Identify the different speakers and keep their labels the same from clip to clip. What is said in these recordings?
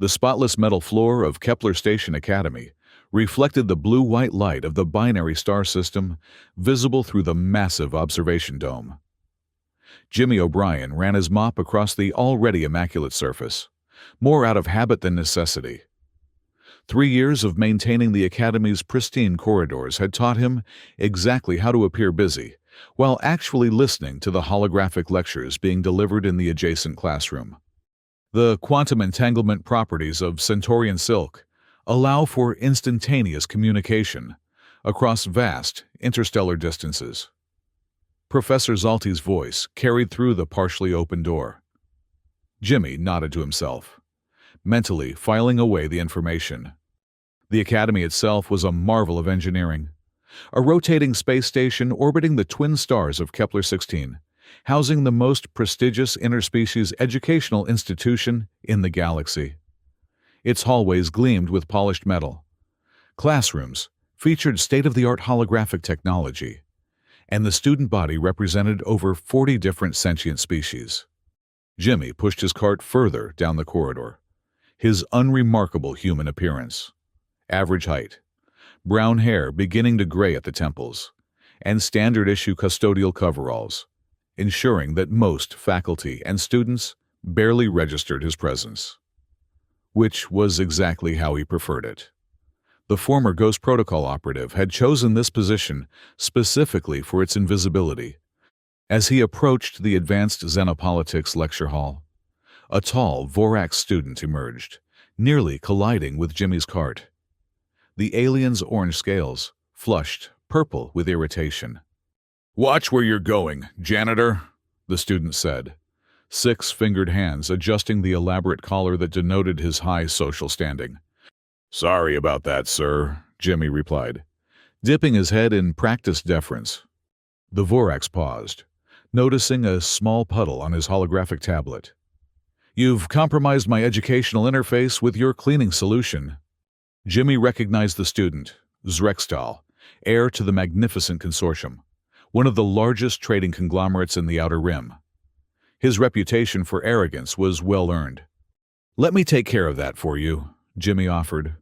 Speaker 1: The spotless metal floor of Kepler Station Academy reflected the blue-white light of the binary star system visible through the massive observation dome. Jimmy O'Brien ran his mop across the already immaculate surface, more out of habit than necessity. 3 years of maintaining the Academy's pristine corridors had taught him exactly how to appear busy, while actually listening to the holographic lectures being delivered in the adjacent classroom. The quantum entanglement properties of Centaurian silk allow for instantaneous communication across vast interstellar distances. Professor Zalti's voice carried through the partially open door. Jimmy nodded to himself, mentally filing away the information. The Academy itself was a marvel of engineering. A rotating space station orbiting the twin stars of Kepler-16, housing the most prestigious interspecies educational institution in the galaxy. Its hallways gleamed with polished metal. Classrooms featured state-of-the-art holographic technology, and the student body represented over 40 different sentient species. Jimmy pushed his cart further down the corridor. His unremarkable human appearance. Average height, brown hair beginning to gray at the temples, and standard-issue custodial coveralls, ensuring that most faculty and students barely registered his presence. Which was exactly how he preferred it. The former Ghost Protocol operative had chosen this position specifically for its invisibility. As he approached the Advanced Xenopolitics lecture hall, a tall Vorax student emerged, nearly colliding with Jimmy's cart. The alien's orange scales flushed purple with irritation. "Watch where you're going, Janitor," the student said, 6-fingered hands adjusting the elaborate collar that denoted his high social standing. "Sorry about that, sir," Jimmy replied, dipping his head in practiced deference. The Vorax paused, noticing a small puddle on his holographic tablet. "You've compromised my educational interface with your cleaning solution." Jimmy recognized the student, Zrekstal, heir to the magnificent consortium, one of the largest trading conglomerates in the Outer Rim. His reputation for arrogance was well earned. "Let me take care of that for you," Jimmy offered,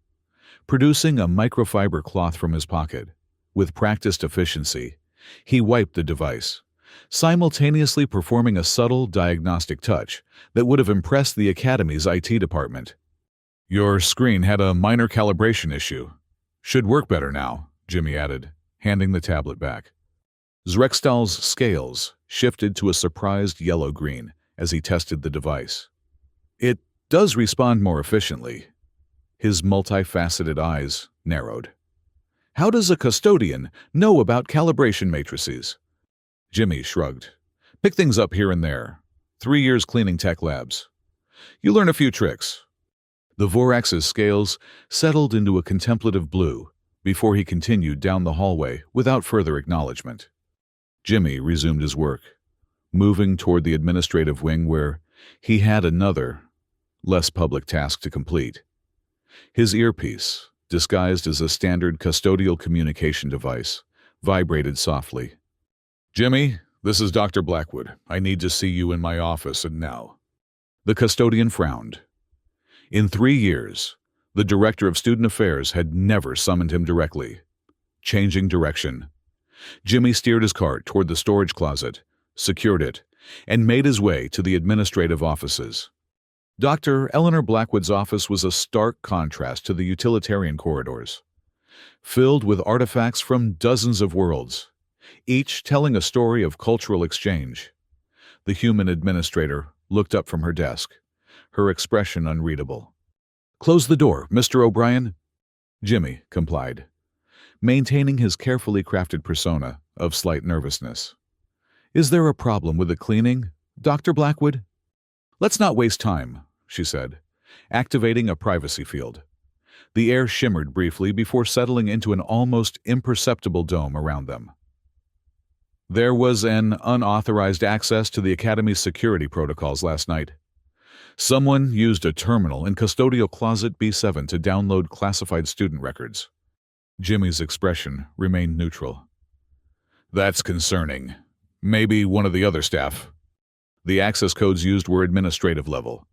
Speaker 1: producing a microfiber cloth from his pocket. With practiced efficiency, he wiped the device, simultaneously performing a subtle diagnostic touch that would have impressed the Academy's IT department. "Your screen had a minor calibration issue. Should work better now," Jimmy added, handing the tablet back. Zrekstal's scales shifted to a surprised yellow-green as he tested the device. "It does respond more efficiently." His multifaceted eyes narrowed. "How does a custodian know about calibration matrices?" Jimmy shrugged. "Pick things up here and there. 3 years cleaning tech labs. You learn a few tricks." The Vorax's scales settled into a contemplative blue before he continued down the hallway without further acknowledgement. Jimmy resumed his work, moving toward the administrative wing where he had another, less public task to complete. His earpiece, disguised as a standard custodial communication device, vibrated softly. "Jimmy, this is Dr. Blackwood. I need to see you in my office and now." The custodian frowned. In 3 years, the director of student affairs had never summoned him directly. Changing direction, Jimmy steered his cart toward the storage closet, secured it, and made his way to the administrative offices. Dr. Eleanor Blackwood's office was a stark contrast to the utilitarian corridors, filled with artifacts from dozens of worlds, each telling a story of cultural exchange. The human administrator looked up from her desk, her expression unreadable. "Close the door, Mr. O'Brien." Jimmy complied, maintaining his carefully crafted persona of slight nervousness. "Is there a problem with the cleaning, Dr. Blackwood?" "Let's not waste time," she said, activating a privacy field. The air shimmered briefly before settling into an almost imperceptible dome around them. There was an unauthorized access to the Academy's security protocols last night. Someone used a terminal in custodial closet B7 to download classified student records. Jimmy's expression remained neutral. "That's concerning. Maybe one of the other staff." The access codes used were administrative level,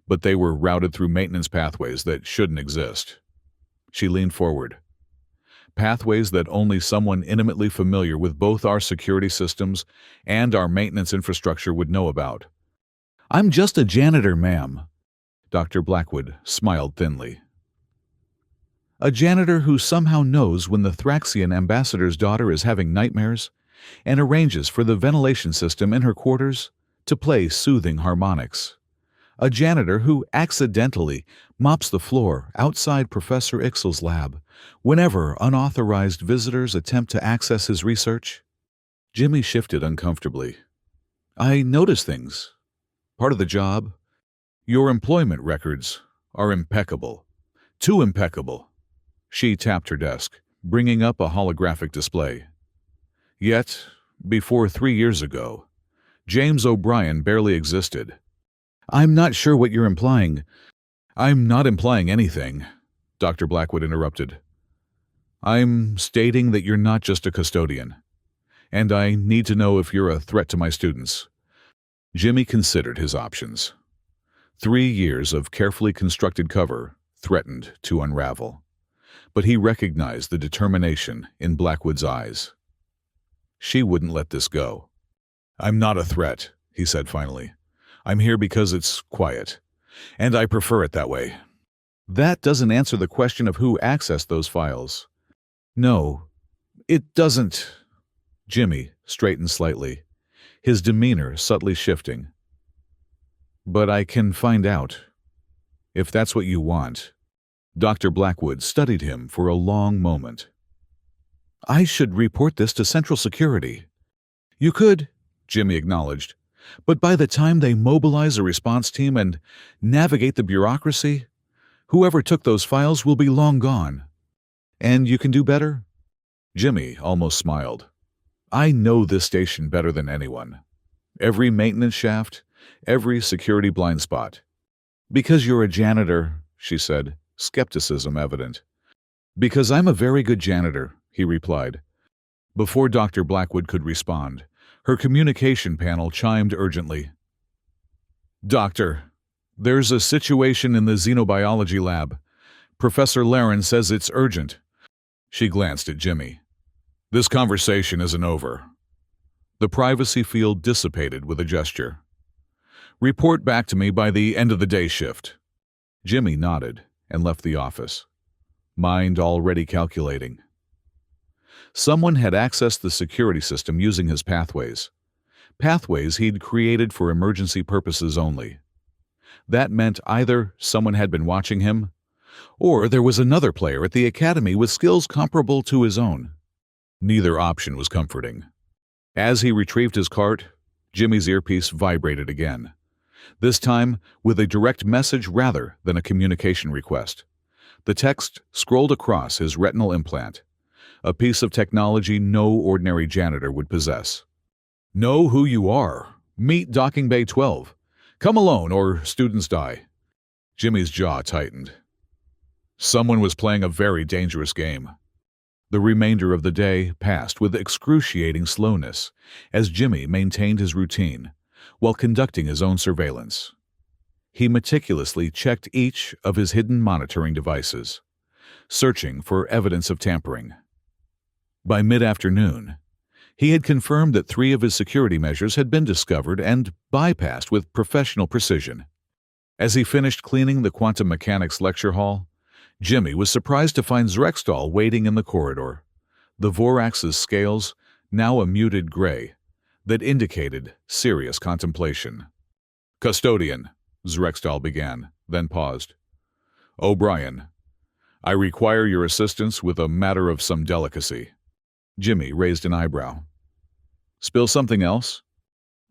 Speaker 1: but they were routed through maintenance pathways that shouldn't exist. She leaned forward. Pathways that only someone intimately familiar with both our security systems and our maintenance infrastructure would know about. "I'm just a janitor, ma'am." Dr. Blackwood smiled thinly. "A janitor who somehow knows when the Thraxian ambassador's daughter is having nightmares and arranges for the ventilation system in her quarters to play soothing harmonics. A janitor who accidentally mops the floor outside Professor Ixel's lab whenever unauthorized visitors attempt to access his research." Jimmy shifted uncomfortably. "I notice things. Part of the job. Your employment records are impeccable. Too impeccable." She tapped her desk, bringing up a holographic display. "Yet, before 3 years ago, James O'Brien barely existed." "I'm not sure what you're implying." "I'm not implying anything," Dr. Blackwood interrupted. "I'm stating that you're not just a custodian, and I need to know if you're a threat to my students." Jimmy considered his options. 3 years of carefully constructed cover threatened to unravel, but he recognized the determination in Blackwood's eyes. She wouldn't let this go. "I'm not a threat," he said finally. "I'm here because it's quiet, and I prefer it that way." "That doesn't answer the question of who accessed those files." "No, it doesn't." Jimmy straightened slightly, his demeanor subtly shifting. "But I can find out, if that's what you want." Dr. Blackwood studied him for a long moment. "I should report this to Central Security." "You could," Jimmy acknowledged, "but by the time they mobilize a response team and navigate the bureaucracy, whoever took those files will be long gone." "And you can do better?" Jimmy almost smiled. "I know this station better than anyone. Every maintenance shaft, every security blind spot." "Because you're a janitor," she said, skepticism evident. "Because I'm a very good janitor," he replied. Before Dr. Blackwood could respond, her communication panel chimed urgently. "Doctor, there's a situation in the xenobiology lab. Professor Laren says it's urgent." She glanced at Jimmy. "This conversation isn't over." The privacy field dissipated with a gesture. "Report back to me by the end of the day shift." Jimmy nodded and left the office, mind already calculating. Someone had accessed the security system using his pathways. Pathways he'd created for emergency purposes only. That meant either someone had been watching him, or there was another player at the academy with skills comparable to his own. Neither option was comforting. As he retrieved his cart, Jimmy's earpiece vibrated again, this time with a direct message rather than a communication request. The text scrolled across his retinal implant, a piece of technology no ordinary janitor would possess. "Know who you are. Meet Docking Bay 12. Come alone or students die." Jimmy's jaw tightened. Someone was playing a very dangerous game. The remainder of the day passed with excruciating slowness as Jimmy maintained his routine while conducting his own surveillance. He meticulously checked each of his hidden monitoring devices, searching for evidence of tampering. By mid-afternoon, he had confirmed that 3 of his security measures had been discovered and bypassed with professional precision. As he finished cleaning the quantum mechanics lecture hall, Jimmy was surprised to find Zrextal waiting in the corridor, the Vorax's scales now a muted gray that indicated serious contemplation. "Custodian," Zrextal began, then paused. "O'Brien, I require your assistance with a matter of some delicacy." Jimmy raised an eyebrow. "Spill something else?"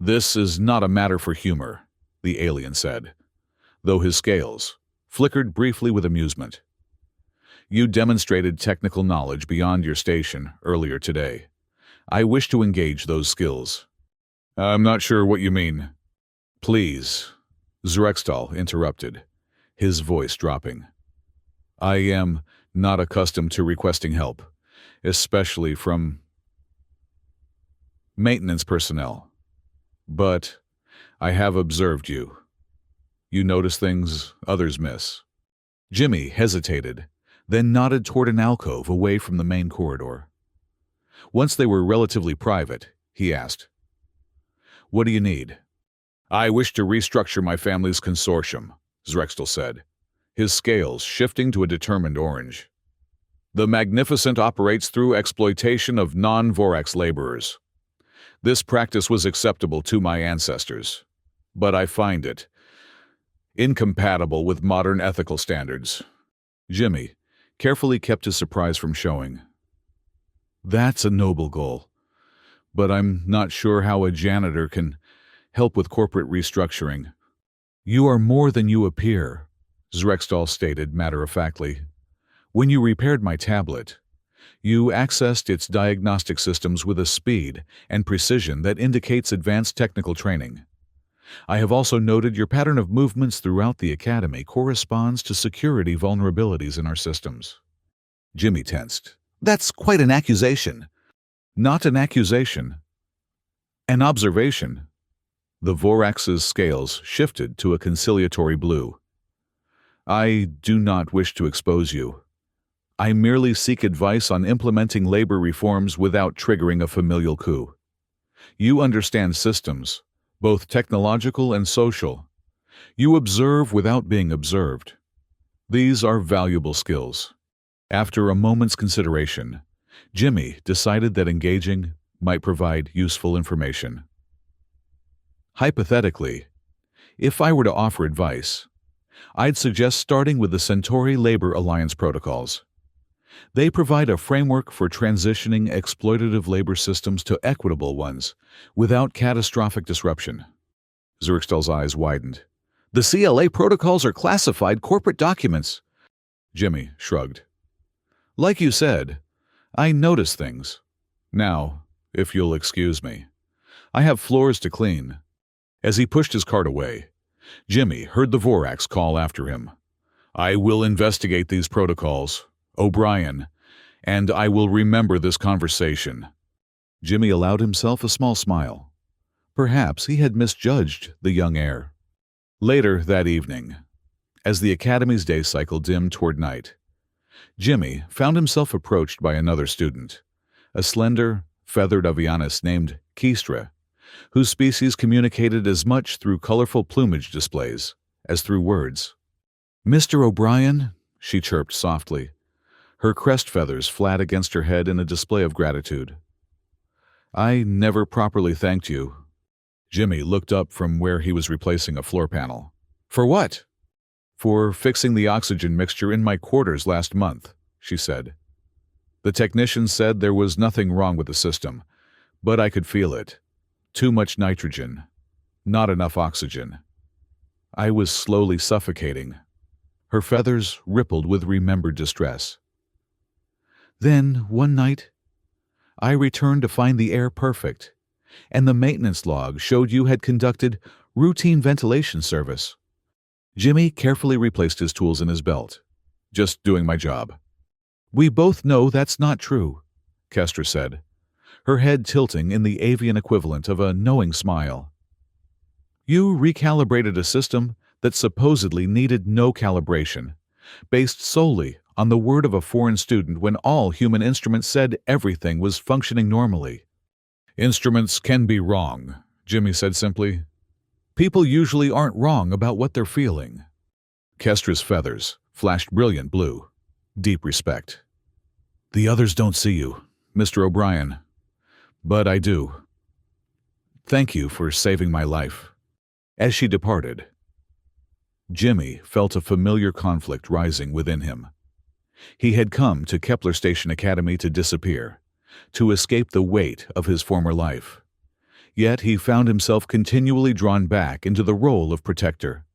Speaker 1: "This is not a matter for humor," the alien said, though his scales flickered briefly with amusement. "You demonstrated technical knowledge beyond your station earlier today. I wish to engage those skills." "I'm not sure what you mean." "Please," Zrextal interrupted, his voice dropping. "I am not accustomed to requesting help, especially from maintenance personnel. But I have observed you. You notice things others miss. Jimmy hesitated, then nodded toward an alcove away from the main corridor. Once they were relatively private, he asked, "What do you need?" "I wish to restructure my family's consortium," Zrextel said, his scales shifting to a determined orange. "The Magnificent operates through exploitation of non-Vorax laborers. This practice was acceptable to my ancestors, but I find it incompatible with modern ethical standards." Jimmy carefully kept his surprise from showing. "That's a noble goal, but I'm not sure how a janitor can help with corporate restructuring." "You are more than you appear," Zrextal stated matter-of-factly. "When you repaired my tablet, you accessed its diagnostic systems with a speed and precision that indicates advanced technical training. I have also noted your pattern of movements throughout the Academy corresponds to security vulnerabilities in our systems." Jimmy tensed. "That's quite an accusation." "Not an accusation. An observation." The Vorax's scales shifted to a conciliatory blue. "I do not wish to expose you. I merely seek advice on implementing labor reforms without triggering a familial coup. You understand systems, both technological and social. You observe without being observed. These are valuable skills." After a moment's consideration, Jimmy decided that engaging might provide useful information. "Hypothetically, if I were to offer advice, I'd suggest starting with the Centauri Labor Alliance protocols. They provide a framework for transitioning exploitative labor systems to equitable ones without catastrophic disruption." Zrextal's eyes widened. "The CLA protocols are classified corporate documents." Jimmy shrugged. "Like you said, I notice things. Now, if you'll excuse me, I have floors to clean." As he pushed his cart away, Jimmy heard the Vorax call after him. "I will investigate these protocols, O'Brien, and I will remember this conversation." Jimmy allowed himself a small smile. Perhaps he had misjudged the young heir. Later that evening, as the Academy's day cycle dimmed toward night, Jimmy found himself approached by another student, a slender, feathered avianus named Keistra, whose species communicated as much through colorful plumage displays as through words. "Mr. O'Brien," she chirped softly, her crest feathers flat against her head in a display of gratitude. "I never properly thanked you." Jimmy looked up from where he was replacing a floor panel. "For what?" "For fixing the oxygen mixture in my quarters last month," she said. "The technician said there was nothing wrong with the system, but I could feel it. Too much nitrogen. Not enough oxygen. I was slowly suffocating." Her feathers rippled with remembered distress. "Then, one night, I returned to find the air perfect, and the maintenance log showed you had conducted routine ventilation service." Jimmy carefully replaced his tools in his belt. "Just doing my job." "We both know that's not true," Kestra said, her head tilting in the avian equivalent of a knowing smile. "You recalibrated a system that supposedly needed no calibration, based solely on the word of a foreign student when all human instruments said everything was functioning normally." "Instruments can be wrong," Jimmy said simply. "People usually aren't wrong about what they're feeling." Kestra's feathers flashed brilliant blue. Deep respect. "The others don't see you, Mr. O'Brien. But I do. Thank you for saving my life." As she departed, Jimmy felt a familiar conflict rising within him. He had come to Kepler Station Academy to disappear, to escape the weight of his former life. Yet he found himself continually drawn back into the role of protector.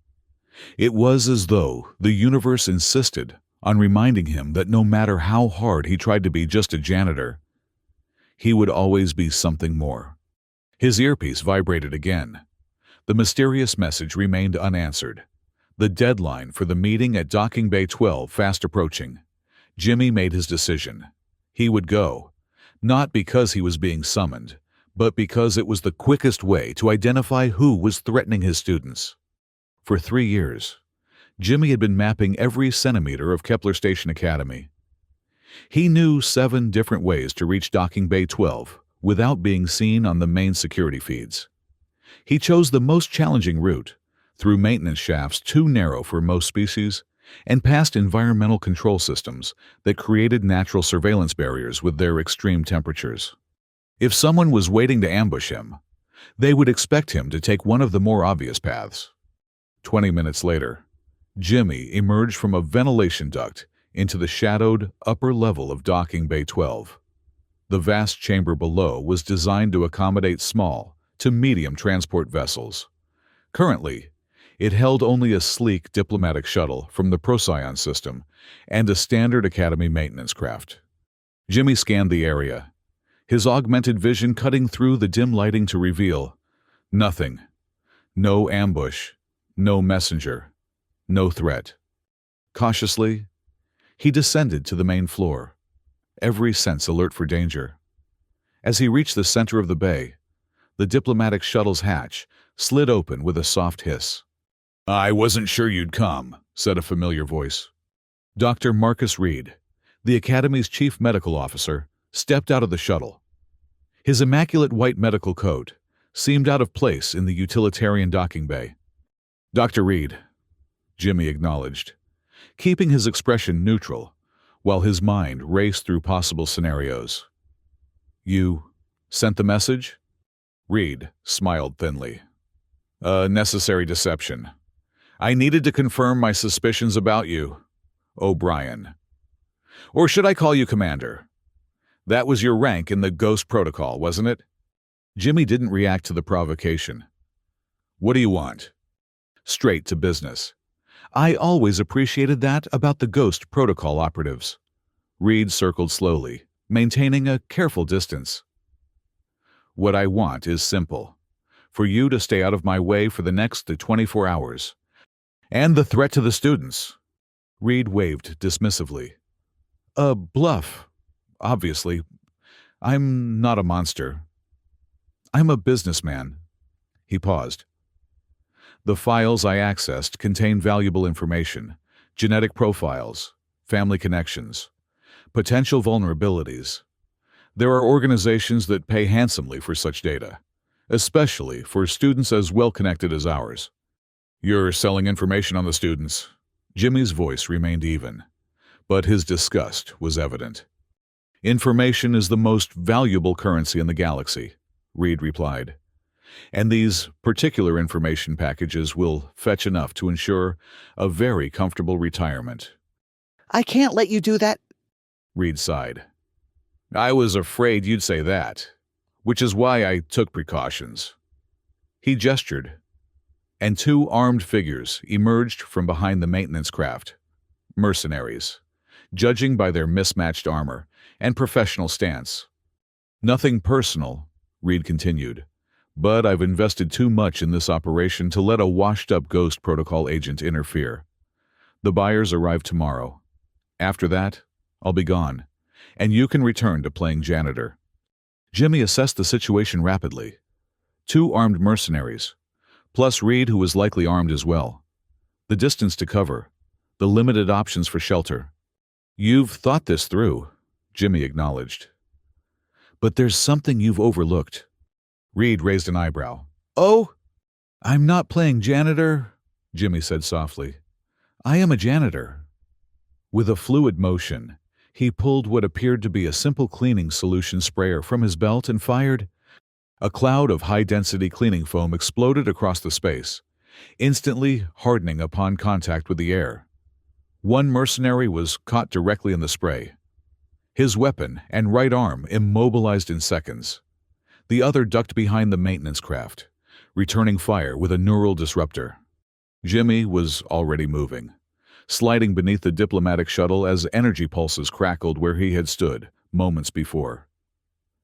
Speaker 1: It was as though the universe insisted on reminding him that no matter how hard he tried to be just a janitor, he would always be something more. His earpiece vibrated again. The mysterious message remained unanswered. The deadline for the meeting at Docking Bay 12 fast approaching. Jimmy made his decision. He would go, not because he was being summoned, but because it was the quickest way to identify who was threatening his students. For 3 years, Jimmy had been mapping every centimeter of Kepler Station Academy. He knew 7 different ways to reach Docking Bay 12 without being seen on the main security feeds. He chose the most challenging route, through maintenance shafts too narrow for most species, and past environmental control systems that created natural surveillance barriers with their extreme temperatures. If someone was waiting to ambush him, they would expect him to take one of the more obvious paths. 20 minutes later, Jimmy emerged from a ventilation duct into the shadowed upper level of Docking Bay 12. The vast chamber below was designed to accommodate small to medium transport vessels. Currently, it held only a sleek diplomatic shuttle from the Procyon system and a standard Academy maintenance craft. Jimmy scanned the area, his augmented vision cutting through the dim lighting to reveal nothing. No ambush, no messenger, no threat. Cautiously, he descended to the main floor, every sense alert for danger. As he reached the center of the bay, the diplomatic shuttle's hatch slid open with a soft hiss. "I wasn't sure you'd come," said a familiar voice. Dr. Marcus Reed, the Academy's chief medical officer, stepped out of the shuttle. His immaculate white medical coat seemed out of place in the utilitarian docking bay. "Dr. Reed," Jimmy acknowledged, keeping his expression neutral while his mind raced through possible scenarios. "You sent the message?" Reed smiled thinly. "A necessary deception. I needed to confirm my suspicions about you, O'Brien. Or should I call you Commander? That was your rank in the Ghost Protocol, wasn't it?" Jimmy didn't react to the provocation. "What do you want?" "Straight to business. I always appreciated that about the Ghost Protocol operatives." Reed circled slowly, maintaining a careful distance. "What I want is simple. For you to stay out of my way for the next 24 hours. And the threat to the students." Reed waved dismissively. "A bluff, obviously. I'm not a monster. I'm a businessman." He paused. "The files I accessed contain valuable information, genetic profiles, family connections, potential vulnerabilities. There are organizations that pay handsomely for such data, especially for students as well-connected as ours." "You're selling information on the students." Jimmy's voice remained even, but his disgust was evident. "Information is the most valuable currency in the galaxy," Reed replied. "And these particular information packages will fetch enough to ensure a very comfortable retirement."
Speaker 2: "I can't let you do that,"
Speaker 1: Reed sighed. "I was afraid you'd say that, which is why I took precautions." He gestured, and 2 armed figures emerged from behind the maintenance craft. Mercenaries, judging by their mismatched armor and professional stance. "Nothing personal," Reed continued, "but I've invested too much in this operation to let a washed-up Ghost Protocol agent interfere. The buyers arrive tomorrow. After that, I'll be gone, and you can return to playing janitor." Jimmy assessed the situation rapidly. 2 armed mercenaries, plus Reed, who was likely armed as well. The distance to cover, the limited options for shelter. "You've thought this through," Jimmy acknowledged. "But there's something you've overlooked." Reed raised an eyebrow. "Oh, I'm not playing janitor," Jimmy said softly. "I am a janitor." With a fluid motion, he pulled what appeared to be a simple cleaning solution sprayer from his belt and fired. A cloud of high-density cleaning foam exploded across the space, instantly hardening upon contact with the air. One mercenary was caught directly in the spray, his weapon and right arm immobilized in seconds. The other ducked behind the maintenance craft, returning fire with a neural disruptor. Jimmy was already moving, sliding beneath the diplomatic shuttle as energy pulses crackled where he had stood moments before.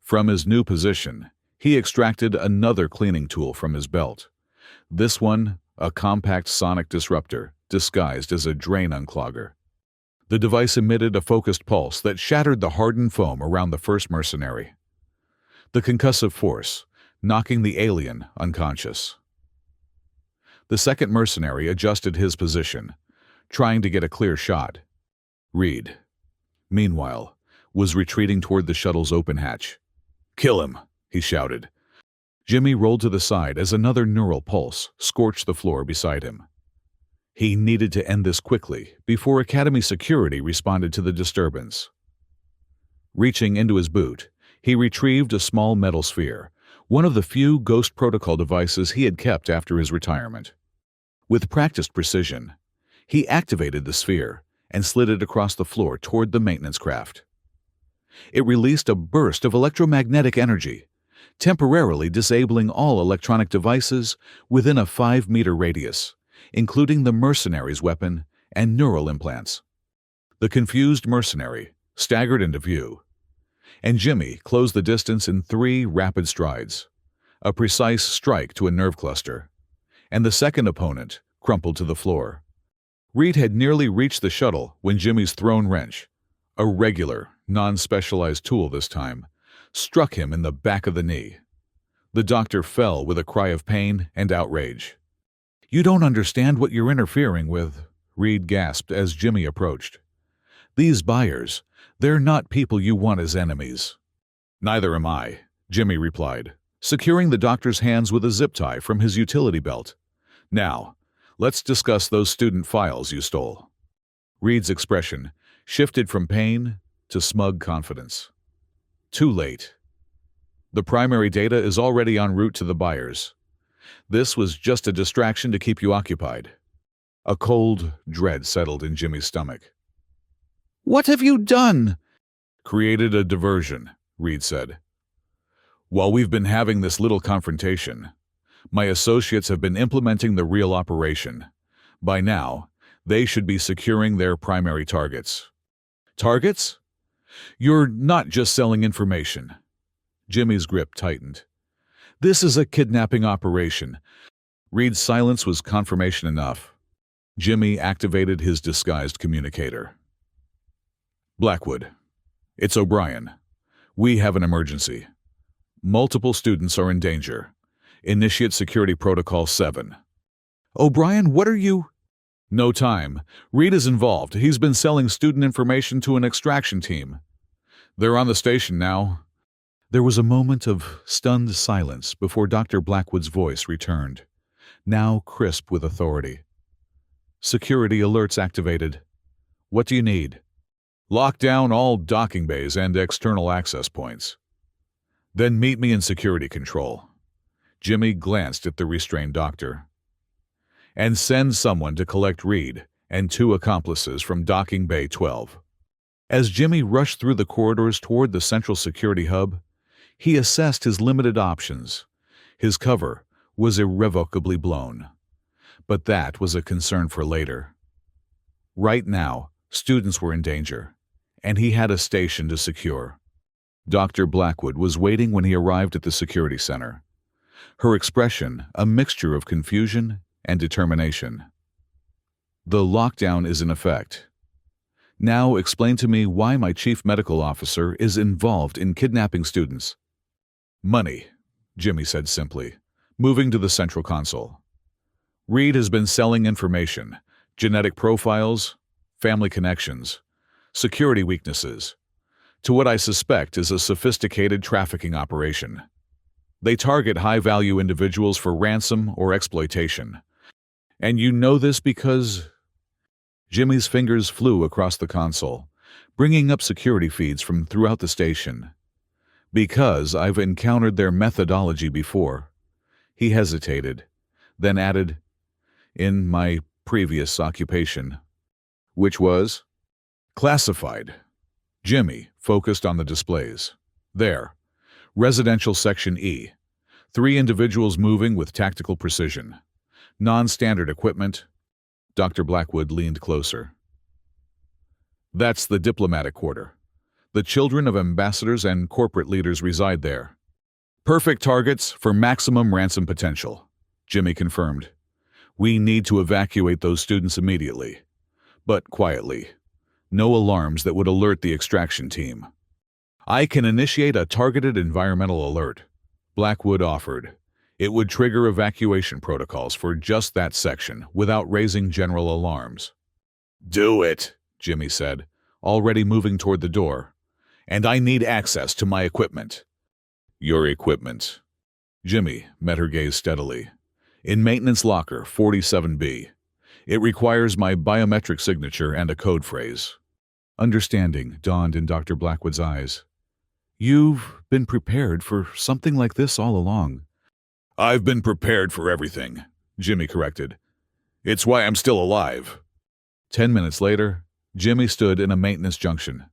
Speaker 1: From his new position, he extracted another cleaning tool from his belt. This one, a compact sonic disruptor disguised as a drain unclogger. The device emitted a focused pulse that shattered the hardened foam around the first mercenary. The concussive force, knocking the alien unconscious. The second mercenary adjusted his position, trying to get a clear shot. Reed, meanwhile, was retreating toward the shuttle's open hatch. "Kill him!" he shouted. Jimmy rolled to the side as another neural pulse scorched the floor beside him. He needed to end this quickly before Academy security responded to the disturbance. Reaching into his boot, he retrieved a small metal sphere, one of the few Ghost Protocol devices he had kept after his retirement. With practiced precision, he activated the sphere and slid it across the floor toward the maintenance craft. It released a burst of electromagnetic energy, temporarily disabling all electronic devices within a 5-meter radius, including the mercenary's weapon and neural implants. The confused mercenary staggered into view, and Jimmy closed the distance in 3 rapid strides, a precise strike to a nerve cluster, and the second opponent crumpled to the floor. Reed had nearly reached the shuttle when Jimmy's thrown wrench, a regular, non-specialized tool this time, struck him in the back of the knee. The doctor fell with a cry of pain and outrage. "You don't understand what you're interfering with," Reed gasped as Jimmy approached. "These buyers, they're not people you want as enemies." "Neither am I," Jimmy replied, securing the doctor's hands with a zip tie from his utility belt. "Now, let's discuss those student files you stole." Reed's expression shifted from pain to smug confidence. Too late. The primary data is already en route to the buyers. This was just a distraction to keep you occupied. A cold dread settled in Jimmy's stomach.
Speaker 2: What have you done?
Speaker 1: "Created a diversion," Reed said. "While we've been having this little confrontation, my associates have been implementing the real operation. By now, they should be securing their primary targets." "Targets? You're not just selling information." Jimmy's grip tightened. "This is a kidnapping operation." Reed's silence was confirmation enough. Jimmy activated his disguised communicator. "Blackwood, it's O'Brien. We have an emergency. Multiple students are in danger. Initiate Security Protocol 7.
Speaker 2: O'Brien, what are you?
Speaker 1: No time. Reed is involved. He's been selling student information to an extraction team. They're on the station now." There was a moment of stunned silence before Dr. Blackwood's voice returned, now crisp with authority. "Security alerts activated. What do you need?" "Lock down all docking bays and external access points. Then meet me in security control." Jimmy glanced at the restrained doctor. "And send someone to collect Reed and 2 accomplices from docking bay 12. As Jimmy rushed through the corridors toward the central security hub, he assessed his limited options. His cover was irrevocably blown. But that was a concern for later. Right now, students were in danger, and he had a station to secure. Dr. Blackwood was waiting when he arrived at the security center, her expression a mixture of confusion and determination. "The lockdown is in effect. Now explain to me why my chief medical officer is involved in kidnapping students." "Money," Jimmy said simply, moving to the central console. "Reed has been selling information, genetic profiles, family connections, security weaknesses, to what I suspect is a sophisticated trafficking operation. They target high-value individuals for ransom or exploitation. And you know this because..." Jimmy's fingers flew across the console, bringing up security feeds from throughout the station. "Because I've encountered their methodology before." He hesitated, then added, "In my previous occupation." "Which was?" "Classified." Jimmy focused on the displays. "There. Residential Section E. 3 individuals moving with tactical precision. Non-standard equipment." Dr. Blackwood leaned closer. "That's the diplomatic quarter. The children of ambassadors and corporate leaders reside there. Perfect targets for maximum ransom potential," Jimmy confirmed. "We need to evacuate those students immediately, but quietly. No alarms that would alert the extraction team." "I can initiate a targeted environmental alert," Blackwood offered, It would trigger evacuation protocols for just that section without raising general alarms. "Do it," Jimmy said, already moving toward the door. "And I need access to my equipment." "Your equipment." Jimmy met her gaze steadily. "In maintenance locker 47B. It requires my biometric signature and a code phrase." Understanding dawned in Dr. Blackwood's eyes. "You've been prepared for something like this all along." "I've been prepared for everything," Jimmy corrected. "It's why I'm still alive." 10 minutes later, Jimmy stood in a maintenance junction.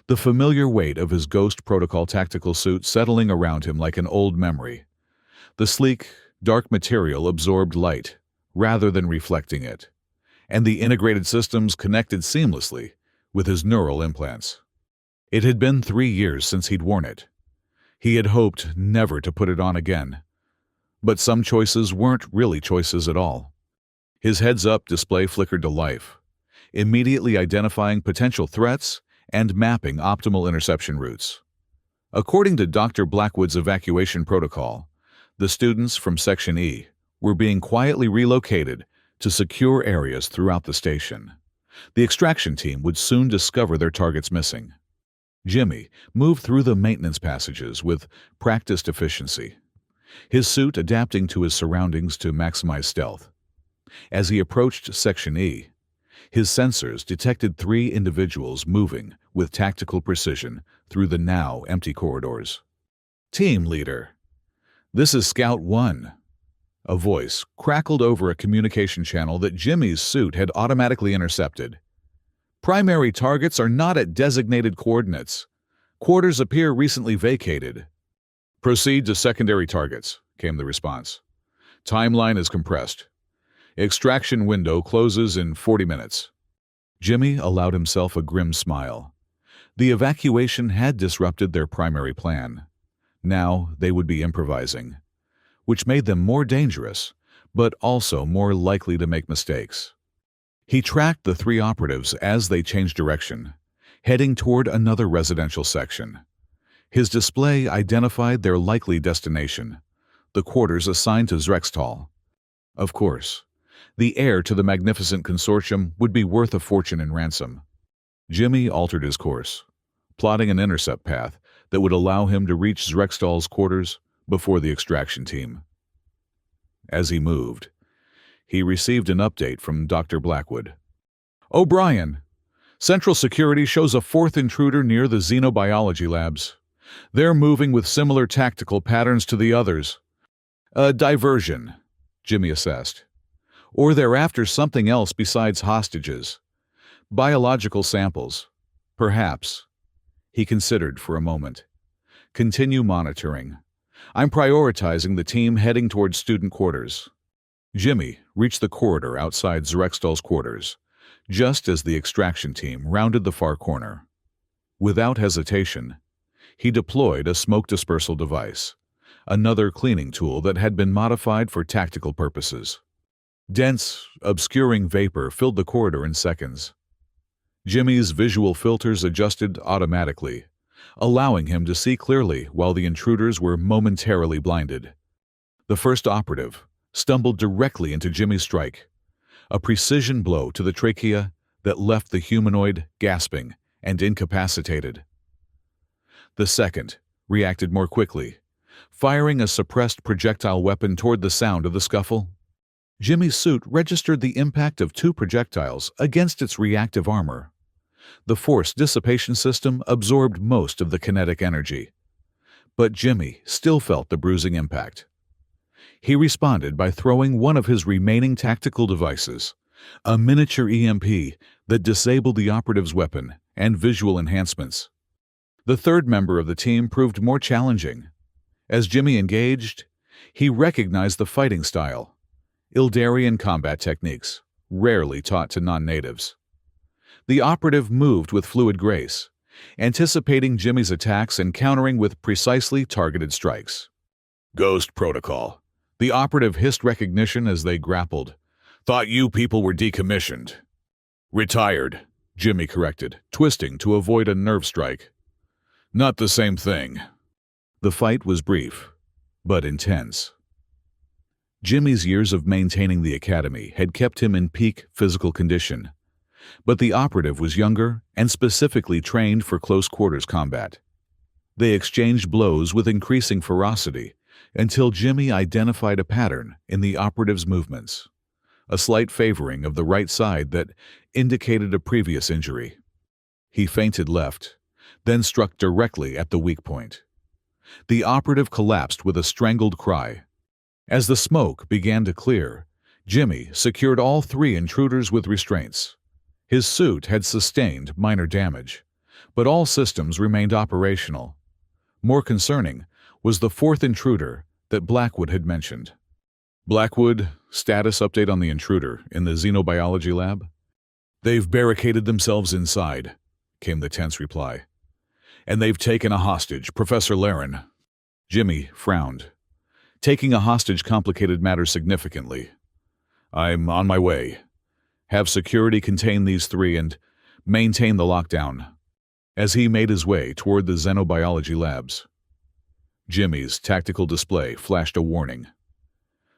Speaker 1: The familiar weight of his Ghost Protocol tactical suit settling around him like an old memory. The sleek, dark material absorbed light, rather than reflecting it, and the integrated systems connected seamlessly with his neural implants. It had been 3 years since he'd worn it. He had hoped never to put it on again. But some choices weren't really choices at all. His heads-up display flickered to life, immediately identifying potential threats and mapping optimal interception routes. According to Dr. Blackwood's evacuation protocol, the students from Section E were being quietly relocated to secure areas throughout the station. The extraction team would soon discover their targets missing. Jimmy moved through the maintenance passages with practiced efficiency, his suit adapting to his surroundings to maximize stealth. As he approached Section E, his sensors detected 3 individuals moving with tactical precision through the now empty corridors. "Team leader, this is Scout 1. A voice crackled over a communication channel that Jimmy's suit had automatically intercepted. "Primary targets are not at designated coordinates. Quarters appear recently vacated." "Proceed to secondary targets," came the response. "Timeline is compressed. Extraction window closes in 40 minutes. Jimmy allowed himself a grim smile. The evacuation had disrupted their primary plan. Now they would be improvising, which made them more dangerous, but also more likely to make mistakes. He tracked the 3 operatives as they changed direction, heading toward another residential section. His display identified their likely destination, the quarters assigned to Zrextal. Of course, the heir to the magnificent consortium would be worth a fortune in ransom. Jimmy altered his course, plotting an intercept path that would allow him to reach Zrextal's quarters before the extraction team. As he moved, he received an update from Dr. Blackwood. "O'Brien, Central Security shows a 4th intruder near the xenobiology labs. They're moving with similar tactical patterns to the others." "A diversion," Jimmy assessed. "Or they're after something else besides hostages. Biological samples. Perhaps." He considered for a moment. "Continue monitoring. I'm prioritizing the team heading towards student quarters." Jimmy reached the corridor outside Zrextal's quarters, just as the extraction team rounded the far corner. Without hesitation, he deployed a smoke dispersal device, another cleaning tool that had been modified for tactical purposes. Dense, obscuring vapor filled the corridor in seconds. Jimmy's visual filters adjusted automatically, allowing him to see clearly while the intruders were momentarily blinded. The first operative stumbled directly into Jimmy's strike, a precision blow to the trachea that left the humanoid gasping and incapacitated. The second reacted more quickly, firing a suppressed projectile weapon toward the sound of the scuffle. Jimmy's suit registered the impact of 2 projectiles against its reactive armor. The force dissipation system absorbed most of the kinetic energy, but Jimmy still felt the bruising impact. He responded by throwing one of his remaining tactical devices, a miniature EMP that disabled the operative's weapon and visual enhancements. The third member of the team proved more challenging. As Jimmy engaged, he recognized the fighting style, Ildarian combat techniques, rarely taught to non-natives. The operative moved with fluid grace, anticipating Jimmy's attacks and countering with precisely targeted strikes. "Ghost Protocol." The operative hissed recognition as they grappled. "Thought you people were decommissioned." "Retired," Jimmy corrected, twisting to avoid a nerve strike. "Not the same thing." The fight was brief, but intense. Jimmy's years of maintaining the academy had kept him in peak physical condition, but the operative was younger and specifically trained for close-quarters combat. They exchanged blows with increasing ferocity until Jimmy identified a pattern in the operative's movements, a slight favoring of the right side that indicated a previous injury. He feinted left, then struck directly at the weak point. The operative collapsed with a strangled cry. As the smoke began to clear, Jimmy secured all three intruders with restraints. His suit had sustained minor damage, but all systems remained operational. More concerning was the fourth intruder that Blackwood had mentioned. Blackwood, status update on the intruder in the xenobiology lab? They've barricaded themselves inside, came the tense reply. And they've taken a hostage, Professor Laren. Jimmy frowned. Taking a hostage complicated matters significantly. I'm on my way. Have security contain these three and maintain the lockdown. As he made his way toward the xenobiology labs, Jimmy's tactical display flashed a warning.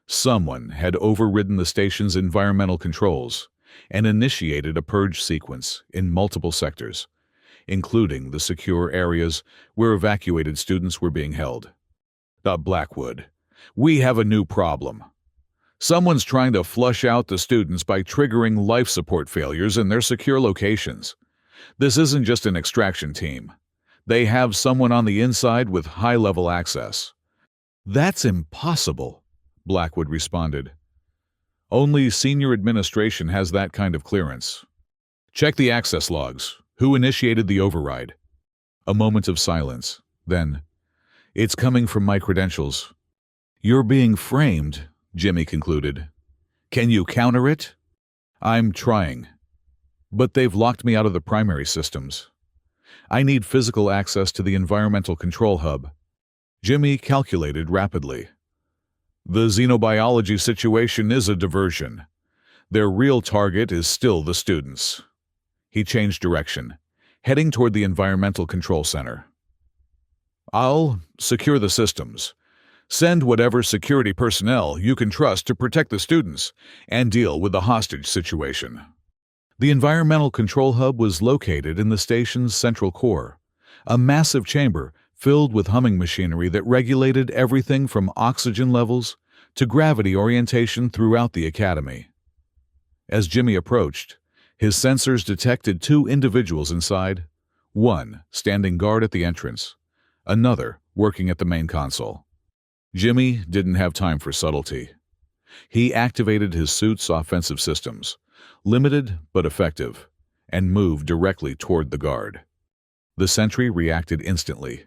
Speaker 1: Someone had overridden the station's environmental controls and initiated a purge sequence in multiple sectors, including the secure areas where evacuated students were being held. Blackwood, we have a new problem. Someone's trying to flush out the students by triggering life support failures in their secure locations. This isn't just an extraction team. They have someone on the inside with high-level access. That's impossible, Blackwood responded. Only senior administration has that kind of clearance. Check the access logs. Who initiated the override? A moment of silence. Then, it's coming from my credentials. You're being framed, Jimmy concluded. Can you counter it? I'm trying. But they've locked me out of the primary systems. I need physical access to the environmental control hub. Jimmy calculated rapidly. The xenobiology situation is a diversion. Their real target is still the students. He changed direction, heading toward the environmental control center. I'll secure the systems. Send whatever security personnel you can trust to protect the students and deal with the hostage situation. The environmental control hub was located in the station's central core, a massive chamber filled with humming machinery that regulated everything from oxygen levels to gravity orientation throughout the academy. As Jimmy approached, his sensors detected two individuals inside, one standing guard at the entrance, another working at the main console. Jimmy didn't have time for subtlety. He activated his suit's offensive systems, limited but effective, and moved directly toward the guard. The sentry reacted instantly,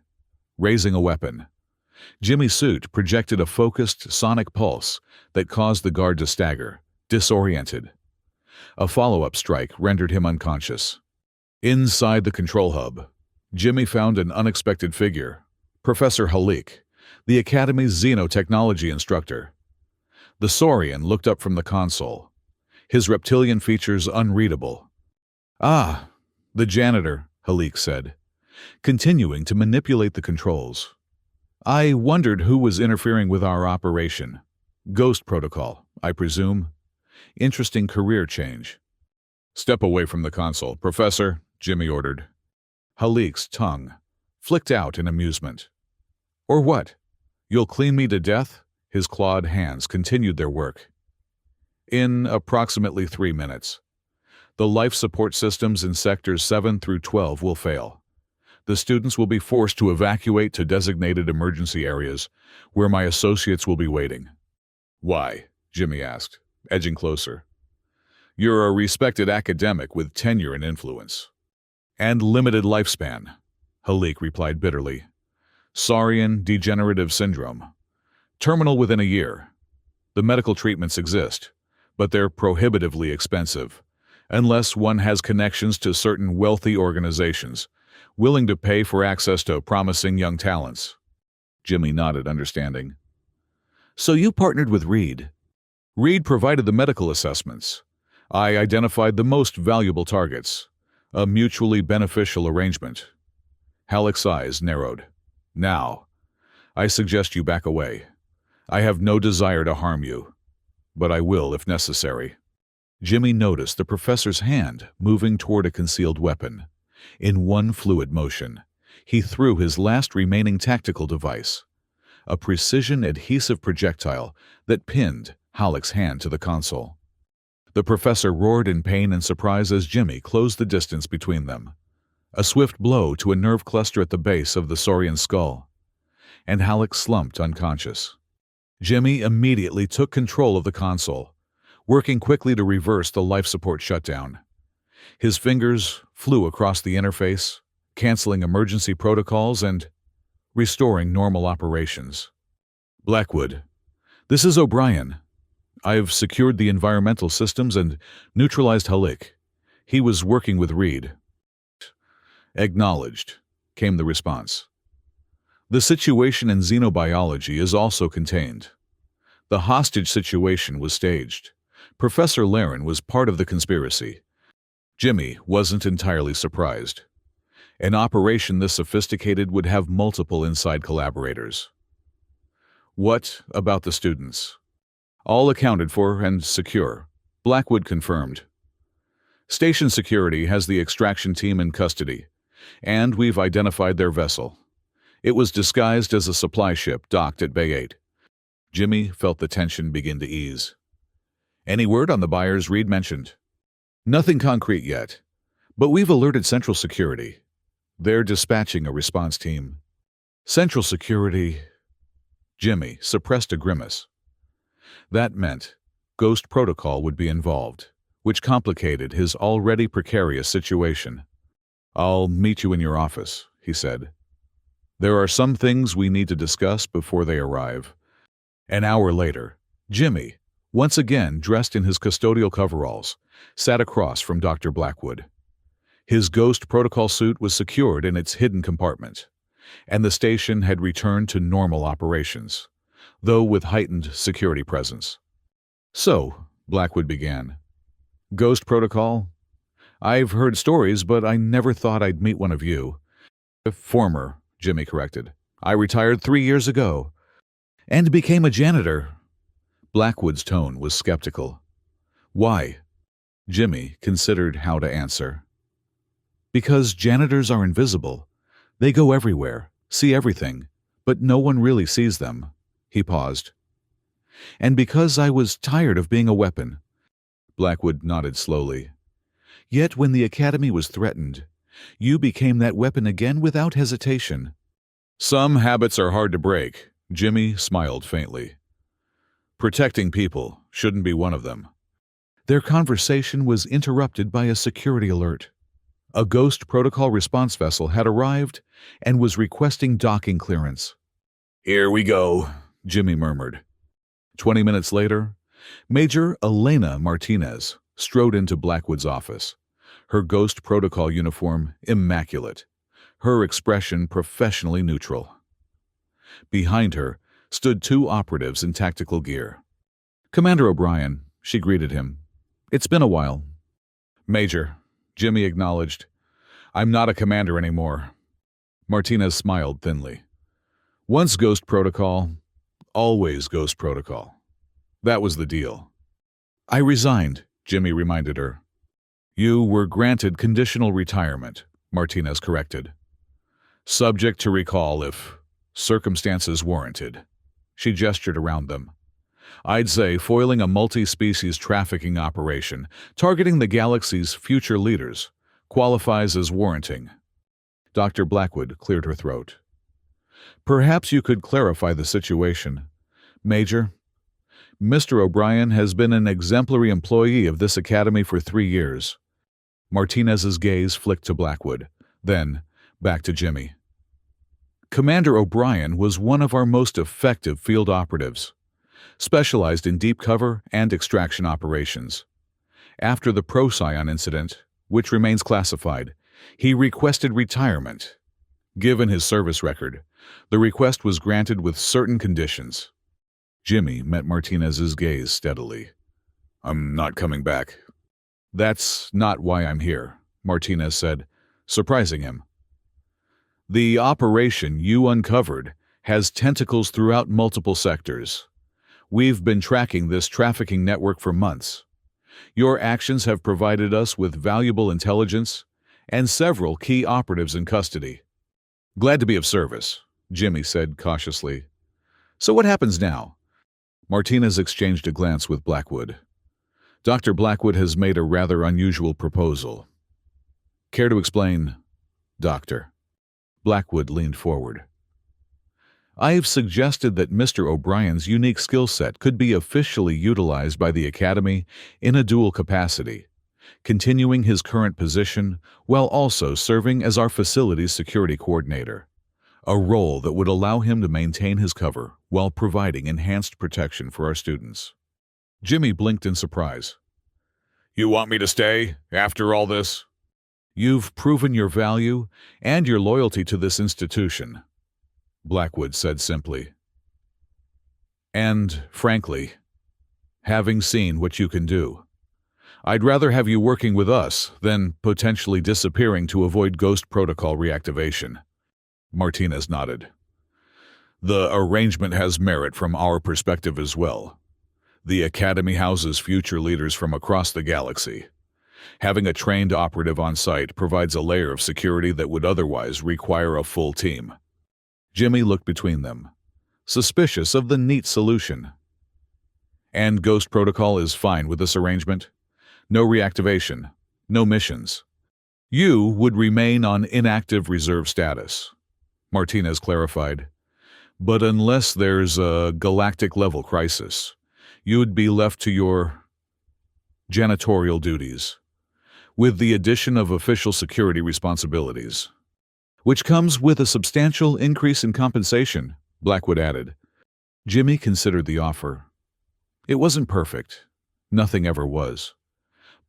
Speaker 1: raising a weapon. Jimmy's suit projected a focused sonic pulse that caused the guard to stagger, disoriented. A follow-up strike rendered him unconscious. Inside the control hub, Jimmy found an unexpected figure, Professor Halik, the Academy's xenotechnology instructor. The Saurian looked up from the console, his reptilian features unreadable. Ah, the janitor, Halik said, continuing to manipulate the controls. I wondered who was interfering with our operation. Ghost protocol, I presume. Interesting career change. Step away from the console, Professor, Jimmy ordered. Halik's tongue flicked out in amusement. Or what? You'll clean me to death? His clawed hands continued their work. In approximately 3 minutes. The life support systems in sectors 7 through 12 will fail. The students will be forced to evacuate to designated emergency areas, where my associates will be waiting. Why? Jimmy asked, edging closer. You're a respected academic with tenure and influence. And limited lifespan, Halik replied bitterly. Saurian degenerative syndrome. Terminal within a year. The medical treatments exist, but they're prohibitively expensive, unless one has connections to certain wealthy organizations, willing to pay for access to promising young talents. Jimmy nodded, understanding. So you partnered with Reed. Reed provided the medical assessments. I identified the most valuable targets. A mutually beneficial arrangement. Halik's eyes narrowed. Now, I suggest you back away. I have no desire to harm you, but I will if necessary. Jimmy noticed the professor's hand moving toward a concealed weapon. In one fluid motion, he threw his last remaining tactical device, a precision adhesive projectile that pinned Halleck's hand to the console. The professor roared in pain and surprise as Jimmy closed the distance between them. A swift blow to a nerve cluster at the base of the Saurian's skull, and Halleck slumped unconscious. Jimmy immediately took control of the console, working quickly to reverse the life support shutdown. His fingers flew across the interface, canceling emergency protocols and restoring normal operations. Blackwood, this is O'Brien. I've secured the environmental systems and neutralized Halleck. He was working with Reed. Acknowledged, came the response. The situation in xenobiology is also contained. The hostage situation was staged. Professor Laren was part of the conspiracy. Jimmy wasn't entirely surprised. An operation this sophisticated would have multiple inside collaborators. What about the students? All accounted for and secure, Blackwood confirmed. Station security has the extraction team in custody, and we've identified their vessel. It was disguised as a supply ship docked at Bay 8. Jimmy felt the tension begin to ease. Any word on the buyers Reed mentioned? Nothing concrete yet, but we've alerted Central Security. They're dispatching a response team. Central Security... Jimmy suppressed a grimace. That meant Ghost Protocol would be involved, which complicated his already precarious situation. I'll meet you in your office, he said. There are some things we need to discuss before they arrive. An hour later, Jimmy, once again dressed in his custodial coveralls, sat across from Dr. Blackwood. His Ghost Protocol suit was secured in its hidden compartment, and the station had returned to normal operations, though with heightened security presence. So, Blackwood began. Ghost Protocol? I've heard stories, but I never thought I'd meet one of you. Former, Jimmy corrected. I retired 3 years ago. And became a janitor. Blackwood's tone was skeptical. Why? Jimmy considered how to answer. Because janitors are invisible. They go everywhere, see everything, but no one really sees them. He paused. And because I was tired of being a weapon. Blackwood nodded slowly. Yet when the academy was threatened, you became that weapon again without hesitation. Some habits are hard to break. Jimmy smiled faintly. Protecting people shouldn't be one of them. Their conversation was interrupted by a security alert. A Ghost Protocol response vessel had arrived and was requesting docking clearance. Here we go, Jimmy murmured. 20 minutes later, Major Elena Martinez strode into Blackwood's office, her Ghost Protocol uniform immaculate, her expression professionally neutral. Behind her stood 2 operatives in tactical gear. Commander O'Brien, she greeted him. It's been a while. Major, Jimmy acknowledged. I'm not a commander anymore. Martinez smiled thinly. Once Ghost Protocol, always Ghost Protocol. That was the deal. I resigned, Jimmy reminded her. You were granted conditional retirement, Martinez corrected. Subject to recall if circumstances warranted. She gestured around them. I'd say foiling a multi-species trafficking operation targeting the galaxy's future leaders qualifies as warranting. Dr. Blackwood cleared her throat. Perhaps you could clarify the situation. Major, Mr. O'Brien has been an exemplary employee of this academy for 3 years. Martinez's gaze flicked to Blackwood, then back to Jimmy. Commander O'Brien was one of our most effective field operatives, specialized in deep cover and extraction operations. After the Procyon incident, which remains classified, he requested retirement. Given his service record, the request was granted with certain conditions. Jimmy met Martinez's gaze steadily. I'm not coming back. That's not why I'm here, Martinez said, surprising him. The operation you uncovered has tentacles throughout multiple sectors. We've been tracking this trafficking network for months. Your actions have provided us with valuable intelligence and several key operatives in custody. Glad to be of service, Jimmy said cautiously. So what happens now? Martinez exchanged a glance with Blackwood. Dr. Blackwood has made a rather unusual proposal. Care to explain, Doctor? Blackwood leaned forward. I've suggested that Mr. O'Brien's unique skill set could be officially utilized by the Academy in a dual capacity, continuing his current position while also serving as our facility's security coordinator, a role that would allow him to maintain his cover while providing enhanced protection for our students. Jimmy blinked in surprise. You want me to stay after all this? You've proven your value and your loyalty to this institution, Blackwood said simply. And, frankly, having seen what you can do, I'd rather have you working with us than potentially disappearing to avoid Ghost Protocol reactivation. Martinez nodded. The arrangement has merit from our perspective as well. The Academy houses future leaders from across the galaxy. Having a trained operative on site provides a layer of security that would otherwise require a full team. Jimmy looked between them, suspicious of the neat solution. And Ghost Protocol is fine with this arrangement? No reactivation, no missions. You would remain on inactive reserve status, Martinez clarified. But unless there's a galactic-level crisis, you'd be left to your janitorial duties, with the addition of official security responsibilities, which comes with a substantial increase in compensation, Blackwood added. Jimmy considered the offer. It wasn't perfect. Nothing ever was.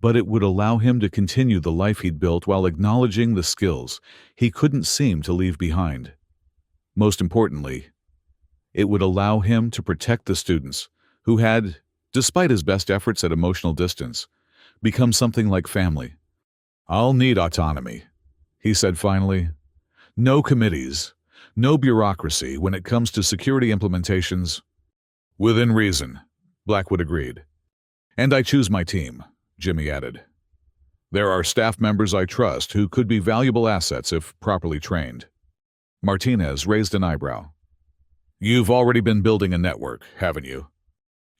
Speaker 1: But it would allow him to continue the life he'd built while acknowledging the skills he couldn't seem to leave behind. Most importantly, it would allow him to protect the students who had, despite his best efforts at emotional distance, become something like family. I'll need autonomy, he said finally. No committees, no bureaucracy when it comes to security implementations. Within reason, Blackwood agreed. And I choose my team, Jimmy added. There are staff members I trust who could be valuable assets if properly trained. Martinez raised an eyebrow. You've already been building a network, haven't you?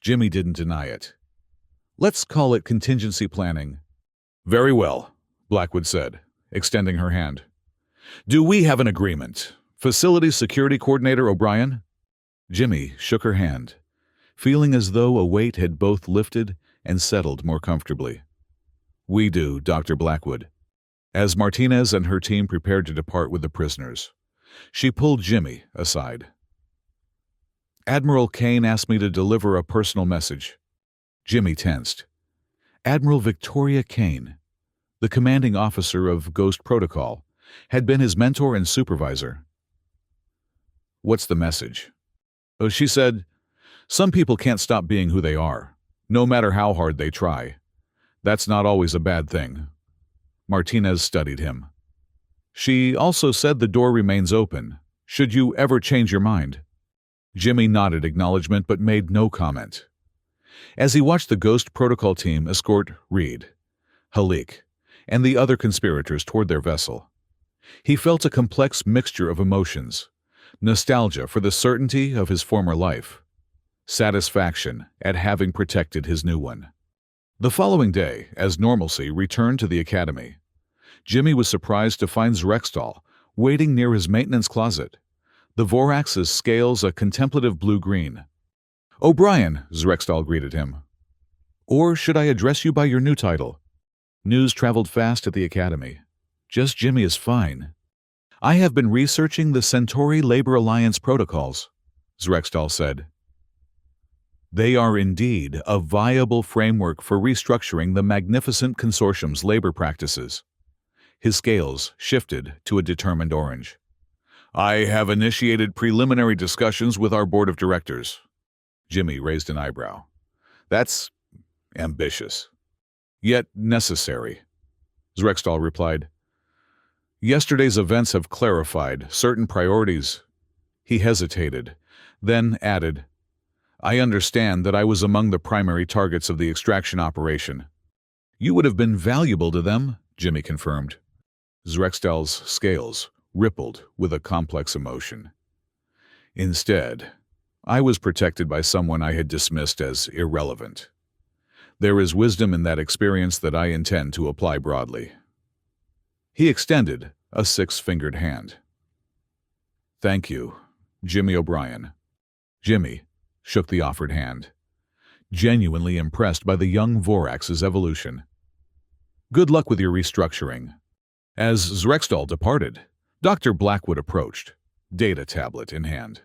Speaker 1: Jimmy didn't deny it. Let's call it contingency planning. Very well, Blackwood said, extending her hand. Do we have an agreement? Facility Security Coordinator O'Brien? Jimmy shook her hand, feeling as though a weight had both lifted and settled more comfortably. We do, Dr. Blackwood. As Martinez and her team prepared to depart with the prisoners, she pulled Jimmy aside. Admiral Kane asked me to deliver a personal message. Jimmy tensed. Admiral Victoria Kane, the commanding officer of Ghost Protocol, had been his mentor and supervisor. What's the message? Oh, she said, some people can't stop being who they are, no matter how hard they try. That's not always a bad thing. Martinez studied him. She also said the door remains open, should you ever change your mind. Jimmy nodded acknowledgement but made no comment. As he watched the Ghost Protocol team escort Reed, Halik, and the other conspirators toward their vessel, he felt a complex mixture of emotions: nostalgia for the certainty of his former life, satisfaction at having protected his new one. The following day, as normalcy returned to the Academy, Jimmy was surprised to find Zrextal waiting near his maintenance closet, the Vorax's scales a contemplative blue-green. O'Brien, Zrextal greeted him. Or should I address you by your new title? News traveled fast at the Academy. Just Jimmy is fine. I have been researching the Centauri Labor Alliance protocols, Zrextal said. They are indeed a viable framework for restructuring the magnificent consortium's labor practices. His scales shifted to a determined orange. I have initiated preliminary discussions with our board of directors. Jimmy raised an eyebrow. That's ambitious, yet necessary, Zrextal replied. Yesterday's events have clarified certain priorities. He hesitated, then added, I understand that I was among the primary targets of the extraction operation.
Speaker 2: You would have been valuable to them, Jimmy confirmed.
Speaker 1: Zrextel's scales rippled with a complex emotion. Instead, I was protected by someone I had dismissed as irrelevant. There is wisdom in that experience that I intend to apply broadly. He extended a six-fingered hand. Thank you, Jimmy O'Brien. Jimmy shook the offered hand, genuinely impressed by the young Vorax's evolution. Good luck with your restructuring. As Zrextal departed, Dr. Blackwood approached, data tablet in hand.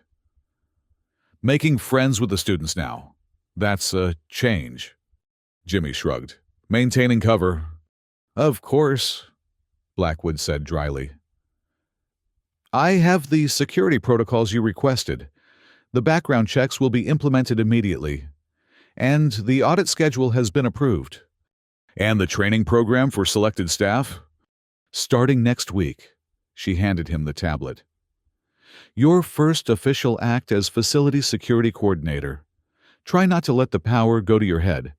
Speaker 1: Making friends with the students now. That's a change. Jimmy shrugged. Maintaining cover. Of course, Blackwood said dryly. I have the security protocols you requested. The background checks will be implemented immediately. And the audit schedule has been approved. And the training program for selected staff? Starting next week. She handed him the tablet. Your first official act as facility security coordinator. Try not to let the power go to your head.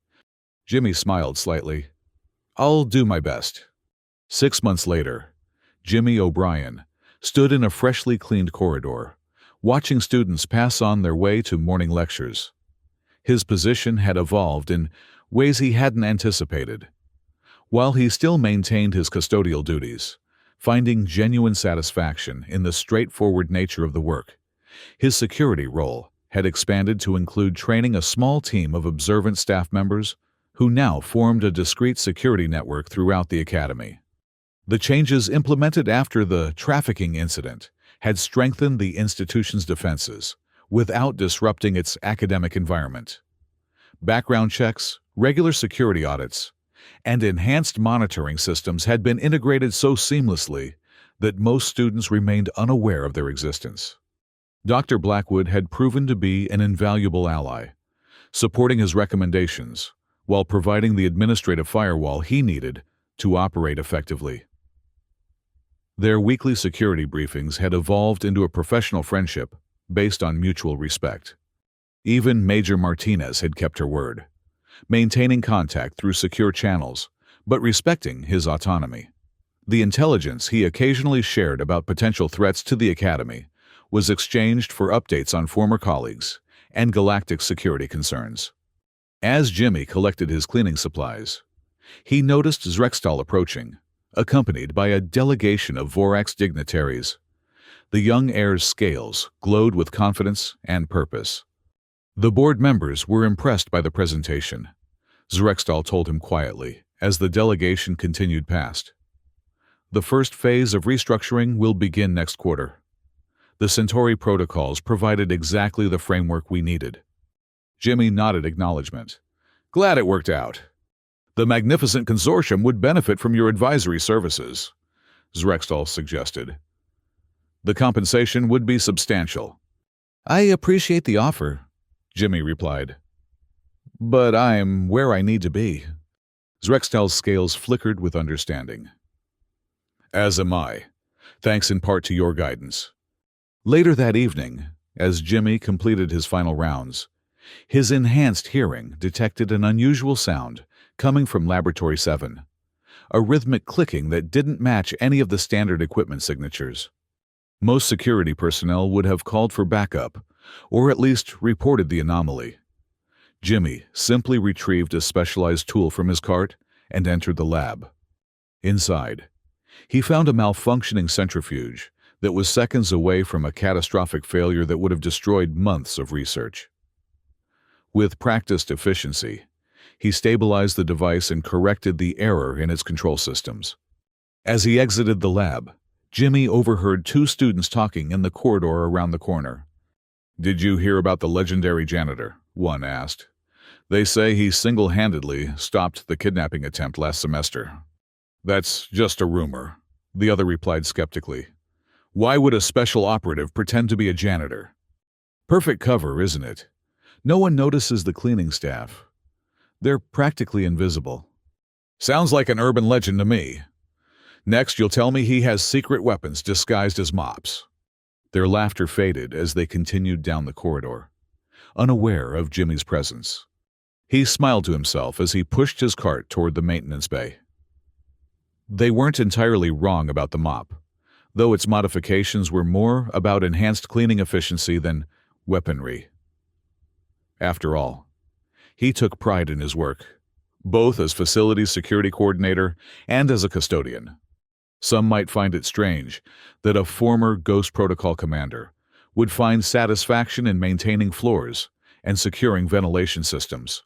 Speaker 1: Jimmy smiled slightly. I'll do my best. 6 months later, Jimmy O'Brien stood in a freshly cleaned corridor, watching students pass on their way to morning lectures. His position had evolved in ways he hadn't anticipated. While he still maintained his custodial duties, finding genuine satisfaction in the straightforward nature of the work, his security role had expanded to include training a small team of observant staff members who now formed a discrete security network throughout the academy. The changes implemented after the trafficking incident had strengthened the institution's defenses without disrupting its academic environment. Background checks, regular security audits, and enhanced monitoring systems had been integrated so seamlessly that most students remained unaware of their existence. Dr. Blackwood had proven to be an invaluable ally, supporting his recommendations while providing the administrative firewall he needed to operate effectively. Their weekly security briefings had evolved into a professional friendship based on mutual respect. Even Major Martinez had kept her word, maintaining contact through secure channels, but respecting his autonomy. The intelligence he occasionally shared about potential threats to the Academy was exchanged for updates on former colleagues and galactic security concerns. As Jimmy collected his cleaning supplies, he noticed Zrextal approaching, accompanied by a delegation of Vorax dignitaries. The young heir's scales glowed with confidence and purpose. The board members were impressed by the presentation, Zrextal told him quietly as the delegation continued past. The first phase of restructuring will begin next quarter. The Centauri protocols provided exactly the framework we needed. Jimmy nodded acknowledgement. Glad it worked out. The magnificent consortium would benefit from your advisory services, Zrextal suggested. The compensation would be substantial. I appreciate the offer, Jimmy replied. But I'm where I need to be. Zrextal's scales flickered with understanding. As am I, thanks in part to your guidance. Later that evening, as Jimmy completed his final rounds, his enhanced hearing detected an unusual sound coming from Laboratory 7, a rhythmic clicking that didn't match any of the standard equipment signatures. Most security personnel would have called for backup, or at least reported the anomaly. Jimmy simply retrieved a specialized tool from his cart and entered the lab. Inside, he found a malfunctioning centrifuge that was seconds away from a catastrophic failure that would have destroyed months of research. With practiced efficiency, he stabilized the device and corrected the error in its control systems. As he exited the lab, Jimmy overheard two students talking in the corridor around the corner. Did you hear about the legendary Janitor? One asked. They say he single-handedly stopped the kidnapping attempt last semester. That's just a rumor, the other replied skeptically. Why would a special operative pretend to be a janitor? Perfect cover, isn't it? No one notices the cleaning staff. They're practically invisible. Sounds like an urban legend to me. Next, you'll tell me he has secret weapons disguised as mops. Their laughter faded as they continued down the corridor. unaware of Jimmy's presence. He smiled to himself as he pushed his cart toward the maintenance bay. They weren't entirely wrong about the mop, though its modifications were more about enhanced cleaning efficiency than weaponry. After all, he took pride in his work, both as facilities security coordinator and as a custodian. Some might find it strange that a former Ghost Protocol commander would find satisfaction in maintaining floors and securing ventilation systems.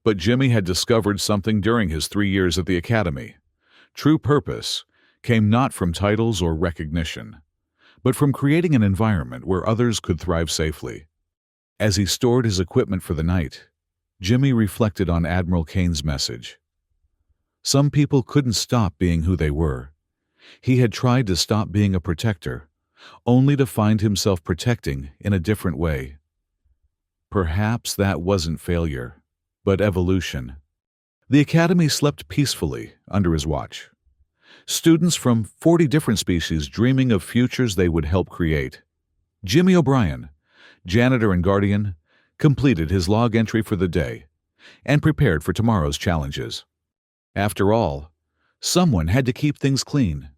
Speaker 1: But Jimmy had discovered something during his 3 years at the academy. True purpose came not from titles or recognition, but from creating an environment where others could thrive safely. As he stored his equipment for the night, Jimmy reflected on Admiral Kane's message. Some people couldn't stop being who they were. He had tried to stop being a protector, only to find himself protecting in a different way. Perhaps that wasn't failure, but evolution. The academy slept peacefully under his watch. Students from 40 different species dreaming of futures they would help create. Jimmy O'Brien, janitor and guardian, completed his log entry for the day and prepared for tomorrow's challenges. After all, someone had to keep things clean.